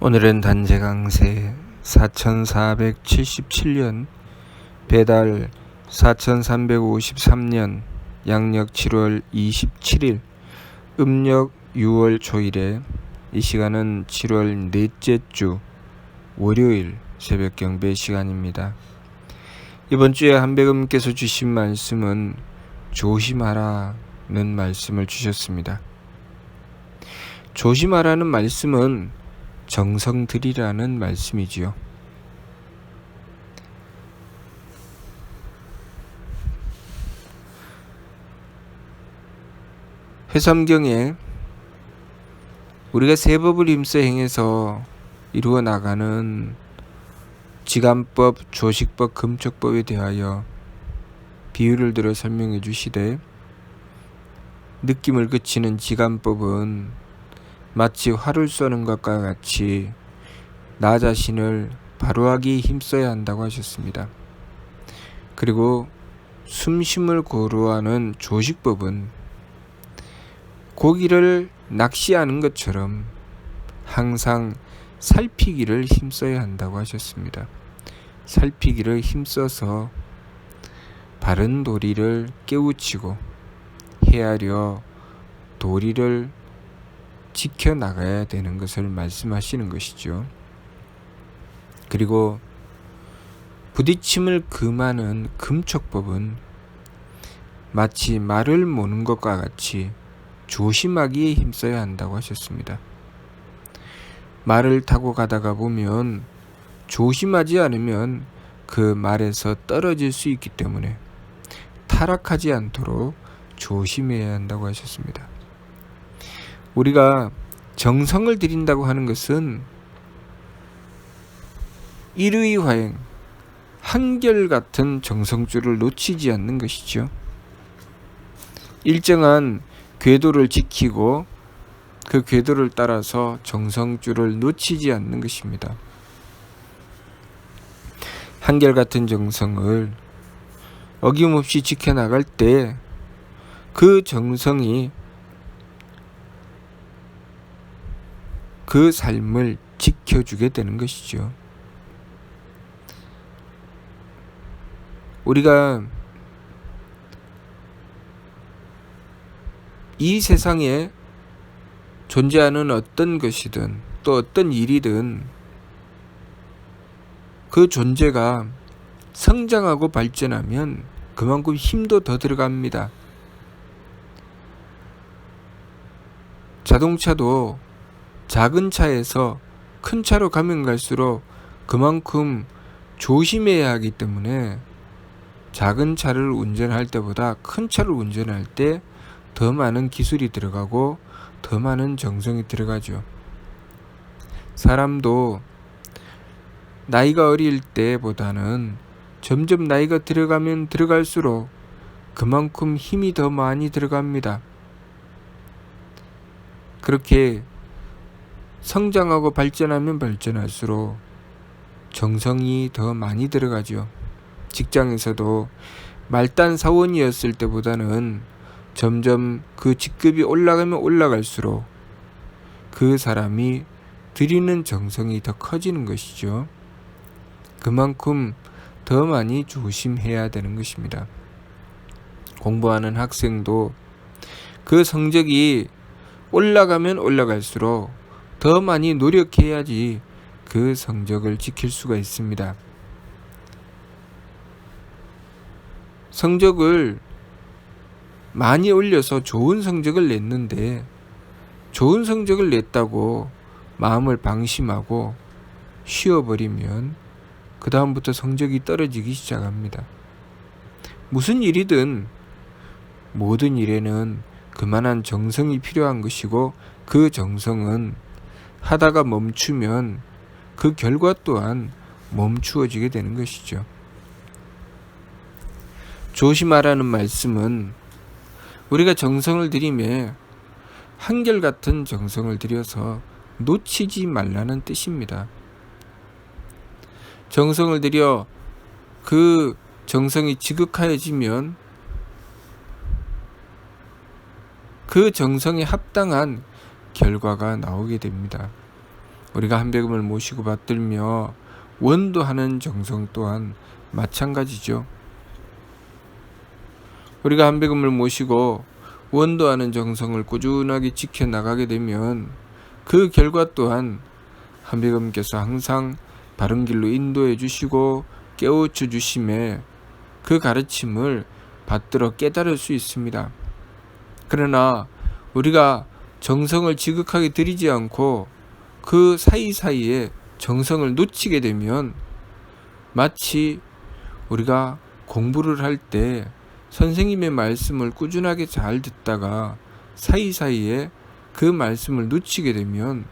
오늘은 단제 강세 4477년 배달 4353년 양력 7월 27일 음력 6월 초일에 이 시간은 7월 넷째 주 월요일 새벽 경배 시간입니다. 이번 주에 한백음께서 주신 말씀은 조심하라는 말씀을 주셨습니다. 조심하라는 말씀은 정성 들이라는 말씀이지요. 회삼경에 우리가 세법을 힘써 행해서 이루어 나가는 지간법, 조식법, 금촉법에 대하여 비유를 들어 설명해 주시되, 느낌을 그치는 지간법은 마치 활을 쏘는 것과 같이 나 자신을 바로하기 힘써야 한다고 하셨습니다. 그리고 숨심을 고루하는 조식법은 고기를 낚시하는 것처럼 항상 살피기를 힘써야 한다고 하셨습니다. 살피기를 힘써서 바른 도리를 깨우치고 헤아려 도리를 지켜나가야 되는 것을 말씀하시는 것이죠. 그리고 부딪힘을 금하는 금촉법은 마치 말을 모는 것과 같이 조심하기에 힘써야 한다고 하셨습니다. 말을 타고 가다가 보면 조심하지 않으면 그 말에서 떨어질 수 있기 때문에 타락하지 않도록 조심해야 한다고 하셨습니다. 우리가 정성을 들인다고 하는 것은 일의화행, 한결같은 정성줄을 놓치지 않는 것이죠. 일정한 궤도를 지키고 그 궤도를 따라서 정성줄을 놓치지 않는 것입니다. 한결같은 정성을 어김없이 지켜나갈 때 그 정성이 그 삶을 지켜주게 되는 것이죠. 우리가 이 세상에 존재하는 어떤 것이든 또 어떤 일이든 그 존재가 성장하고 발전하면 그만큼 힘도 더 들어갑니다. 자동차도 작은 차에서 큰 차로 가면 갈수록 그만큼 조심해야 하기 때문에 작은 차를 운전할 때보다 큰 차를 운전할 때 더 많은 기술이 들어가고 더 많은 정성이 들어가죠. 사람도 나이가 어릴 때보다는 점점 나이가 들어가면 들어갈수록 그만큼 힘이 더 많이 들어갑니다. 그렇게 성장하고 발전하면 발전할수록 정성이 더 많이 들어가죠. 직장에서도 말단 사원이었을 때보다는 점점 그 직급이 올라가면 올라갈수록 그 사람이 들이는 정성이 더 커지는 것이죠. 그만큼 더 많이 조심해야 되는 것입니다. 공부하는 학생도 그 성적이 올라가면 올라갈수록 더 많이 노력해야지 그 성적을 지킬 수가 있습니다. 성적을 많이 올려서 좋은 성적을 냈는데 좋은 성적을 냈다고 마음을 방심하고 쉬어버리면 그 다음부터 성적이 떨어지기 시작합니다. 무슨 일이든 모든 일에는 그만한 정성이 필요한 것이고 그 정성은 하다가 멈추면 그 결과 또한 멈추어지게 되는 것이죠. 조심하라는 말씀은 우리가 정성을 들이며 한결같은 정성을 들여서 놓치지 말라는 뜻입니다. 정성을 들여 그 정성이 지극하여지면 그 정성에 합당한 결과가 나오게 됩니다. 우리가 한백음을 모시고 받들며 원도하는 정성 또한 마찬가지죠. 우리가 한백음을 모시고 원도하는 정성을 꾸준하게 지켜나가게 되면 그 결과 또한 한백음께서 항상 바른 길로 인도해 주시고 깨우쳐 주심에 그 가르침을 받들어 깨달을 수 있습니다. 그러나 우리가 정성을 지극하게 들이지 않고 그 사이사이에 정성을 놓치게 되면 마치 우리가 공부를 할 때 선생님의 말씀을 꾸준하게 잘 듣다가 사이사이에 그 말씀을 놓치게 되면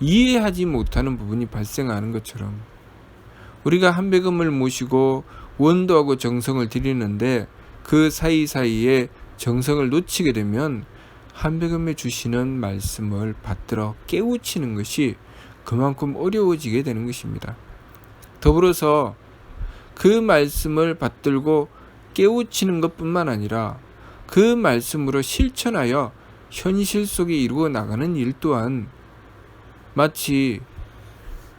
이해하지 못하는 부분이 발생하는 것처럼 우리가 한백음을 모시고 원도하고 정성을 드리는데 그 사이사이에 정성을 놓치게 되면 한백음에 주시는 말씀을 받들어 깨우치는 것이 그만큼 어려워지게 되는 것입니다. 더불어서 그 말씀을 받들고 깨우치는 것뿐만 아니라 그 말씀으로 실천하여 현실 속에 이루어 나가는 일 또한 마치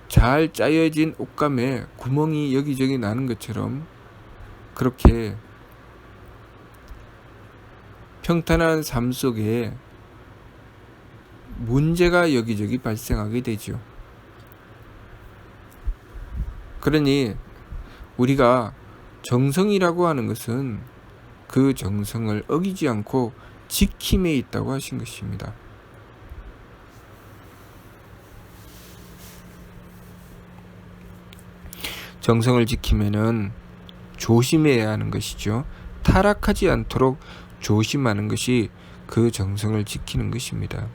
잘 짜여진 옷감에 구멍이 여기저기 나는 것처럼 그렇게 평탄한 삶 속에 문제가 여기저기 발생하게 되죠. 그러니 우리가 정성이라고 하는 것은 그 정성을 어기지 않고 지킴에 있다고 하신 것입니다. 정성을 지키면은 조심해야 하는 것이죠. 타락하지 않도록 조심하는 것이 그 정성을 지키는 것입니다.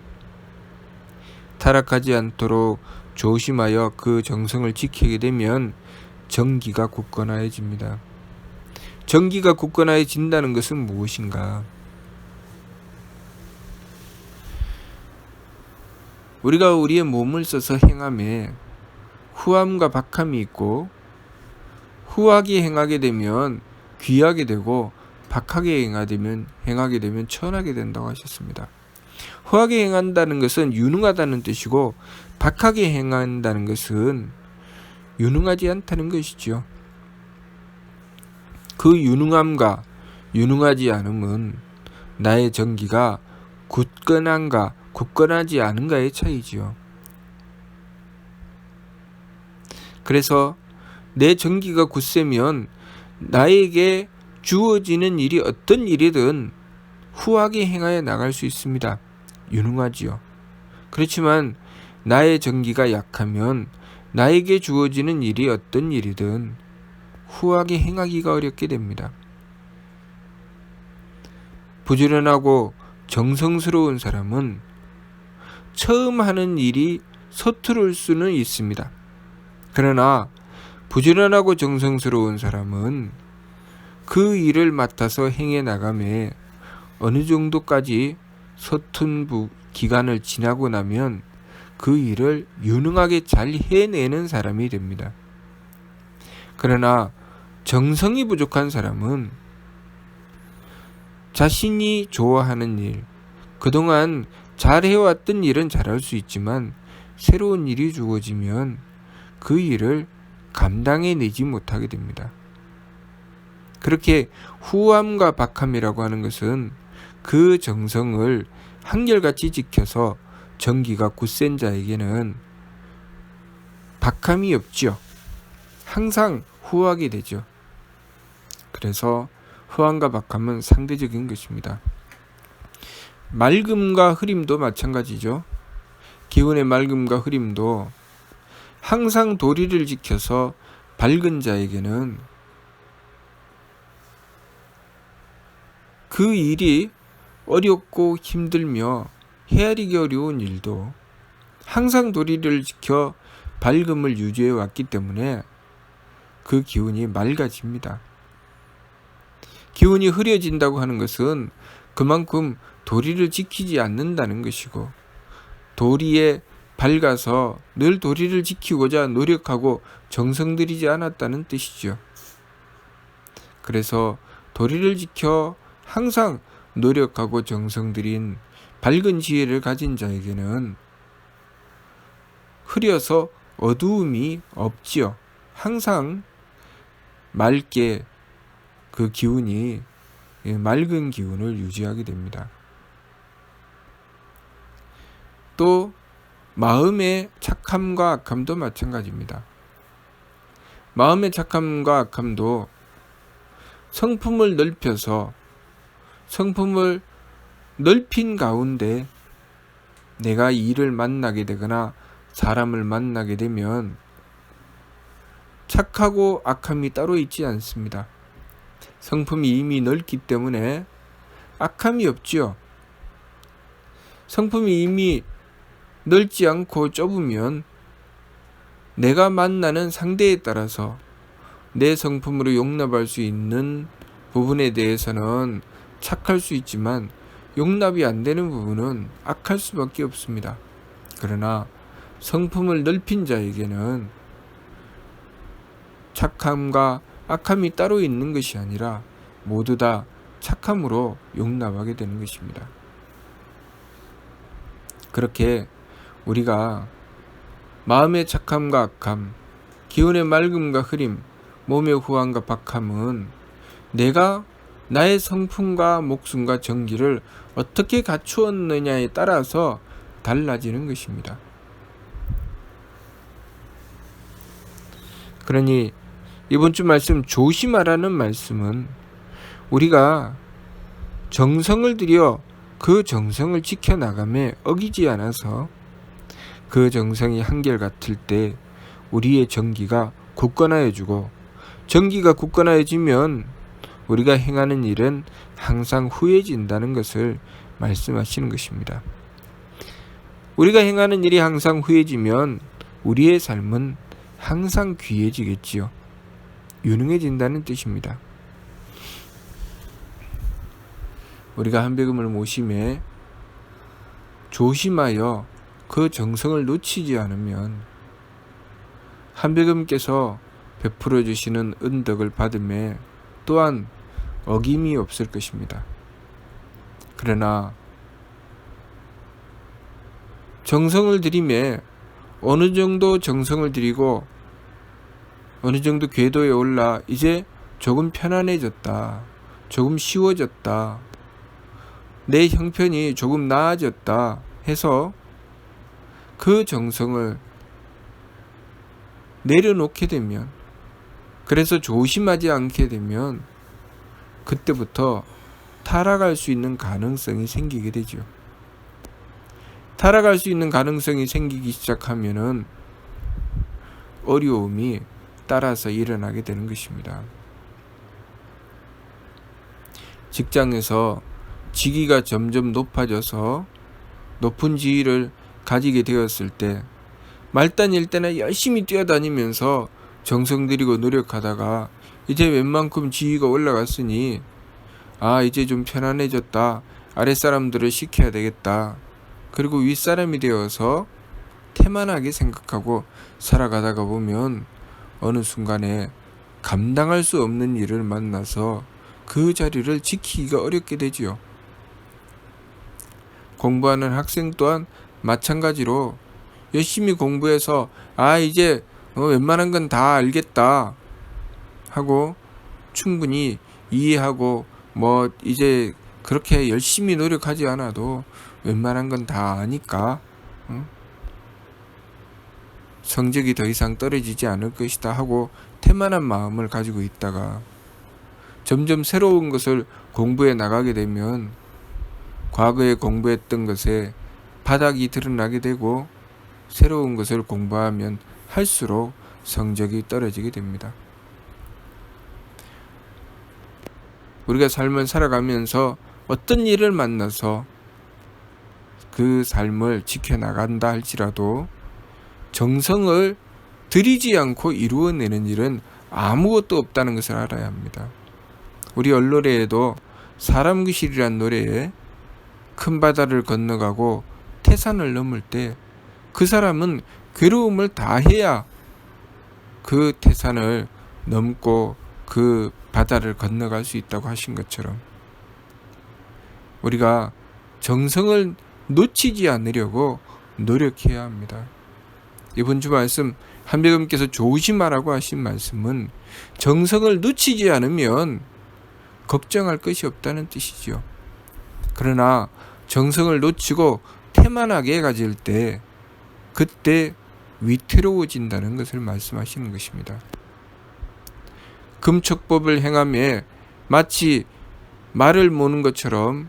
타락하지 않도록 조심하여 그 정성을 지키게 되면 정기가 굳건해집니다. 정기가 굳건해진다는 것은 무엇인가? 우리가 우리의 몸을 써서 행함에 후함과 박함이 있고 후하게 행하게 되면 귀하게 되고 박하게 행하게 되면 천하게 된다고 하셨습니다. 후하게 행한다는 것은 유능하다는 뜻이고 박하게 행한다는 것은 유능하지 않다는 것이죠. 그 유능함과 유능하지 않음은 나의 정기가 굳건한가 굳건하지 않은가의 차이지요. 그래서 내 정기가 굳세면 나에게 주어지는 일이 어떤 일이든 후하게 행하여 나갈 수 있습니다. 유능하지요. 그렇지만 나의 정기가 약하면 나에게 주어지는 일이 어떤 일이든 후하게 행하기가 어렵게 됩니다. 부지런하고 정성스러운 사람은 처음 하는 일이 서투를 수는 있습니다. 그러나 부지런하고 정성스러운 사람은 그 일을 맡아서 행해 나가매 어느 정도까지 서툰 기간을 지나고 나면 그 일을 유능하게 잘 해내는 사람이 됩니다. 그러나 정성이 부족한 사람은 자신이 좋아하는 일, 그동안 잘 해왔던 일은 잘할 수 있지만 새로운 일이 주어지면 그 일을 감당해내지 못하게 됩니다. 그렇게 후함과 박함이라고 하는 것은 그 정성을 한결같이 지켜서 정기가 굳센 자에게는 박함이 없죠. 항상 후하게 되죠. 그래서 후함과 박함은 상대적인 것입니다. 맑음과 흐림도 마찬가지죠. 기운의 맑음과 흐림도 항상 도리를 지켜서 밝은 자에게는 그 일이 어렵고 힘들며 헤아리기 어려운 일도 항상 도리를 지켜 밝음을 유지해 왔기 때문에 그 기운이 맑아집니다. 기운이 흐려진다고 하는 것은 그만큼 도리를 지키지 않는다는 것이고 도리에 밝아서 늘 도리를 지키고자 노력하고 정성 들이지 않았다는 뜻이죠. 그래서 도리를 지켜 항상 노력하고 정성 들인 밝은 지혜를 가진 자에게는 흐려서 어두움이 없지요. 항상 맑게 그 기운이 맑은 기운을 유지하게 됩니다. 또 마음의 착함과 악함도 마찬가지입니다. 마음의 착함과 악함도 성품을 넓혀서 성품을 넓힌 가운데 내가 일을 만나게 되거나 사람을 만나게 되면 착하고 악함이 따로 있지 않습니다. 성품이 이미 넓기 때문에 악함이 없지요. 성품이 이미 넓지 않고 좁으면 내가 만나는 상대에 따라서 내 성품으로 용납할 수 있는 부분에 대해서는 착할 수 있지만 용납이 안 되는 부분은 악할 수밖에 없습니다. 그러나 성품을 넓힌 자에게는 착함과 악함이 따로 있는 것이 아니라 모두 다 착함으로 용납하게 되는 것입니다. 그렇게 우리가 마음의 착함과 악함, 기운의 맑음과 흐림, 몸의 후함과 박함은 내가 나의 성품과 목숨과 정기를 어떻게 갖추었느냐에 따라서 달라지는 것입니다. 그러니 이번 주 말씀 조심하라는 말씀은 우리가 정성을 들여 그 정성을 지켜나가며 어기지 않아서 그 정성이 한결같을 때 우리의 정기가 굳건하여지고 정기가 굳건하여지면 우리가 행하는 일은 항상 후해진다는 것을 말씀하시는 것입니다. 우리가 행하는 일이 항상 후해지면 우리의 삶은 항상 귀해지겠지요. 유능해진다는 뜻입니다. 우리가 한백음을 모심에 조심하여 그 정성을 놓치지 않으면 한백음께서 베풀어 주시는 은덕을 받음에 또한 어김이 없을 것입니다. 그러나 정성을 들이매 어느 정도 정성을 들이고 어느 정도 궤도에 올라 이제 조금 편안해졌다, 조금 쉬워졌다, 내 형편이 조금 나아졌다 해서 그 정성을 내려놓게 되면, 그래서 조심하지 않게 되면 그때부터 타락할 수 있는 가능성이 생기게 되죠. 타락할 수 있는 가능성이 생기기 시작하면은 어려움이 따라서 일어나게 되는 것입니다. 직장에서 직위가 점점 높아져서 높은 지위를 가지게 되었을 때 말단일단에 열심히 뛰어다니면서 정성 들이고 노력하다가 이제 웬만큼 지위가 올라갔으니 이제 좀 편안해졌다, 아랫사람들을 시켜야 되겠다, 그리고 윗사람이 되어서 태만하게 생각하고 살아가다가 보면 어느 순간에 감당할 수 없는 일을 만나서 그 자리를 지키기가 어렵게 되지요. 공부하는 학생 또한 마찬가지로 열심히 공부해서 이제 웬만한 건 다 알겠다 하고 충분히 이해하고 이제 그렇게 열심히 노력하지 않아도 웬만한 건 다 아니까 성적이 더 이상 떨어지지 않을 것이다 하고 태만한 마음을 가지고 있다가 점점 새로운 것을 공부해 나가게 되면 과거에 공부했던 것에 바닥이 드러나게 되고 새로운 것을 공부하면 할수록 성적이 떨어지게 됩니다. 우리가 삶을 살아가면서 어떤 일을 만나서 그 삶을 지켜나간다 할지라도 정성을 들이지 않고 이루어내는 일은 아무것도 없다는 것을 알아야 합니다. 우리 언노래에도 사람 귀실이란 노래에 큰 바다를 건너가고 태산을 넘을 때 그 사람은 괴로움을 다 해야 그 태산을 넘고 그 바다를 건너갈 수 있다고 하신 것처럼 우리가 정성을 놓치지 않으려고 노력해야 합니다. 이번 주 말씀 한배금께서 조심하라고 하신 말씀은 정성을 놓치지 않으면 걱정할 것이 없다는 뜻이죠. 그러나 정성을 놓치고 태만하게 가질 때 그때 위태로워진다는 것을 말씀하시는 것입니다. 금척법을 행하며 마치 말을 모는 것처럼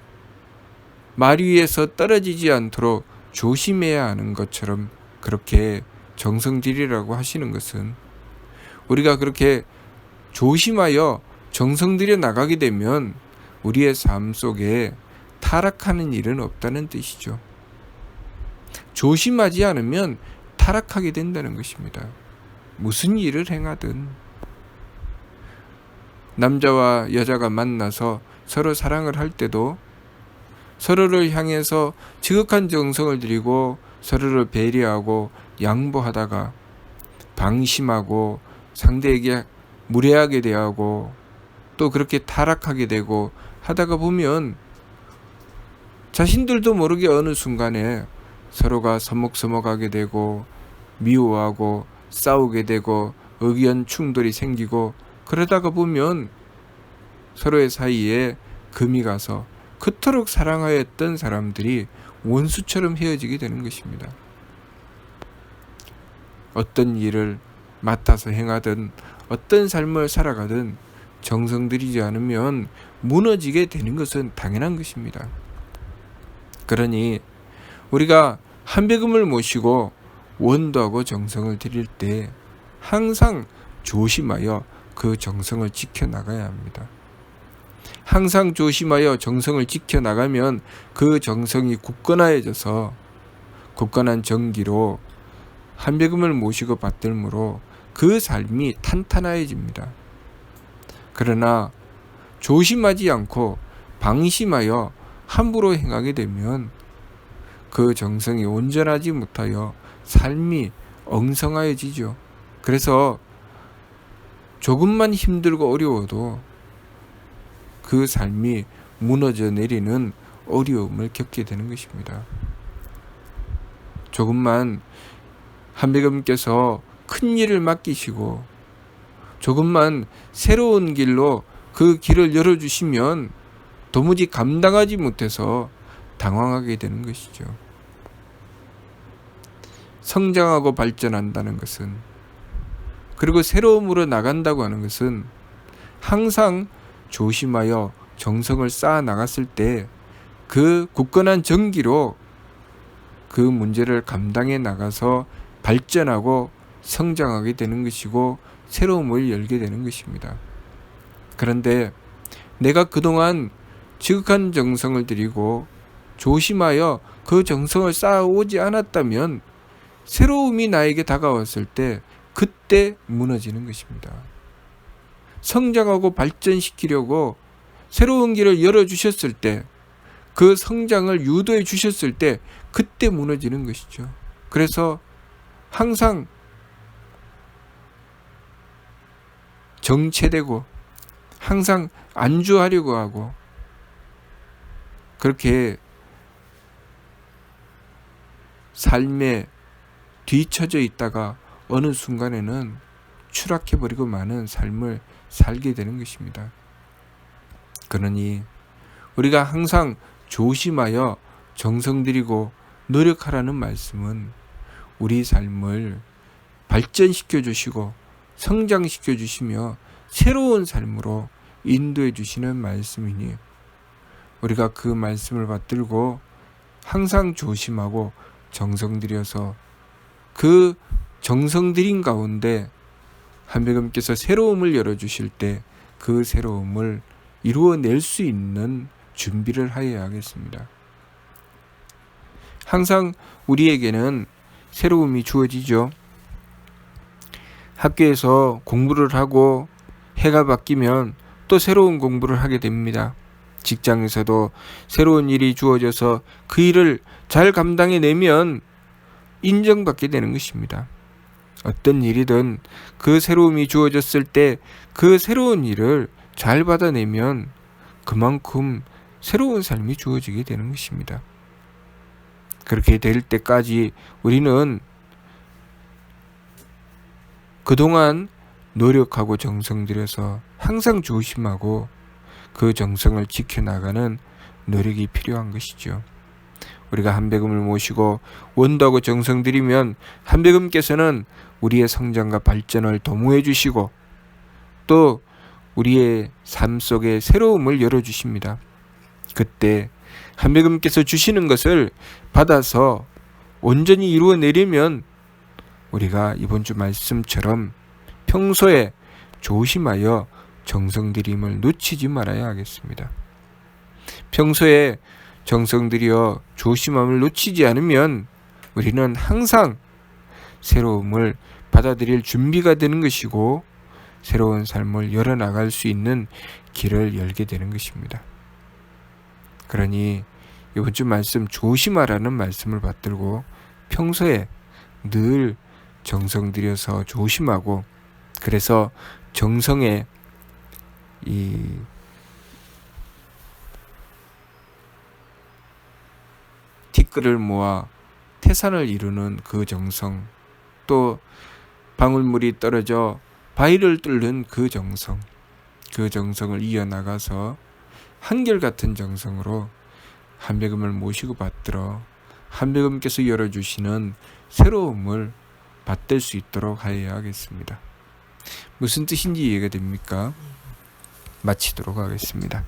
말 위에서 떨어지지 않도록 조심해야 하는 것처럼 그렇게 정성 들이라고 하시는 것은 우리가 그렇게 조심하여 정성 들여 나가게 되면 우리의 삶 속에 타락하는 일은 없다는 뜻이죠. 조심하지 않으면 타락하게 된다는 것입니다. 무슨 일을 행하든 남자와 여자가 만나서 서로 사랑을 할 때도 서로를 향해서 지극한 정성을 들이고 서로를 배려하고 양보하다가 방심하고 상대에게 무례하게 대하고 또 그렇게 타락하게 되고 하다가 보면 자신들도 모르게 어느 순간에 서로가 서먹서먹하게 되고 미워하고 싸우게 되고 의견 충돌이 생기고 그러다가 보면 서로의 사이에 금이 가서 그토록 사랑하였던 사람들이 원수처럼 헤어지게 되는 것입니다. 어떤 일을 맡아서 행하든 어떤 삶을 살아가든 정성 들이지 않으면 무너지게 되는 것은 당연한 것입니다. 그러니 우리가 한배금을 모시고 원도하고 정성을 드릴 때 항상 조심하여 그 정성을 지켜나가야 합니다. 항상 조심하여 정성을 지켜나가면 그 정성이 굳건해져서 굳건한 정기로 한배금을 모시고 받들므로 그 삶이 탄탄해집니다. 그러나 조심하지 않고 방심하여 함부로 행하게 되면 그 정성이 온전하지 못하여 삶이 엉성하여지죠. 그래서 조금만 힘들고 어려워도 그 삶이 무너져 내리는 어려움을 겪게 되는 것입니다. 조금만 한배금께서 큰 일을 맡기시고 조금만 새로운 길로 그 길을 열어주시면 도무지 감당하지 못해서 당황하게 되는 것이죠. 성장하고 발전한다는 것은 그리고 새로움으로 나간다고 하는 것은 항상 조심하여 정성을 쌓아 나갔을 때 그 굳건한 정기로 그 문제를 감당해 나가서 발전하고 성장하게 되는 것이고 새로움을 열게 되는 것입니다. 그런데 내가 그동안 지극한 정성을 들이고 조심하여 그 정성을 쌓아오지 않았다면 새로움이 나에게 다가왔을 때 그때 무너지는 것입니다. 성장하고 발전시키려고 새로운 길을 열어주셨을 때 그 성장을 유도해 주셨을 때 그때 무너지는 것이죠. 그래서 항상 정체되고 항상 안주하려고 하고 그렇게 삶에 뒤처져 있다가 어느 순간에는 추락해버리고 마는 삶을 살게 되는 것입니다. 그러니 우리가 항상 조심하여 정성 들이고 노력하라는 말씀은 우리 삶을 발전시켜 주시고 성장시켜 주시며 새로운 삶으로 인도해 주시는 말씀이니 우리가 그 말씀을 받들고 항상 조심하고 정성 들여서 그 정성 들인 가운데 한배금께서 새로움을 열어주실 때 그 새로움을 이루어낼 수 있는 준비를 하여야 하겠습니다. 항상 우리에게는 새로움이 주어지죠. 학교에서 공부를 하고 해가 바뀌면 또 새로운 공부를 하게 됩니다. 직장에서도 새로운 일이 주어져서 그 일을 잘 감당해내면 인정받게 되는 것입니다. 어떤 일이든 그 새로움이 주어졌을 때 그 새로운 일을 잘 받아내면 그만큼 새로운 삶이 주어지게 되는 것입니다. 그렇게 될 때까지 우리는 그동안 노력하고 정성 들여서 항상 조심하고 그 정성을 지켜나가는 노력이 필요한 것이죠. 우리가 한배금을 모시고 원도하고 정성 들이면 한배금께서는 우리의 성장과 발전을 도모해 주시고 또 우리의 삶 속에 새로움을 열어주십니다. 그때 한배금께서 주시는 것을 받아서 온전히 이루어내려면 우리가 이번 주 말씀처럼 평소에 조심하여 정성 들임을 놓치지 말아야 하겠습니다. 평소에 정성 들여 조심함을 놓치지 않으면 우리는 항상 새로움을 받아들일 준비가 되는 것이고 새로운 삶을 열어나갈 수 있는 길을 열게 되는 것입니다. 그러니 이번 주 말씀 조심하라는 말씀을 받들고 평소에 늘 정성 들여서 조심하고 그래서 정성에 이 티끌을 모아 태산을 이루는 그 정성, 또 방울물이 떨어져 바위를 뚫는 그 정성, 그 정성을 이어나가서 한결같은 정성으로 한배금을 모시고 받들어 한배금께서 열어주시는 새로움을 받들 수 있도록 하여야 하겠습니다. 무슨 뜻인지 이해가 됩니까? 마치도록 하겠습니다.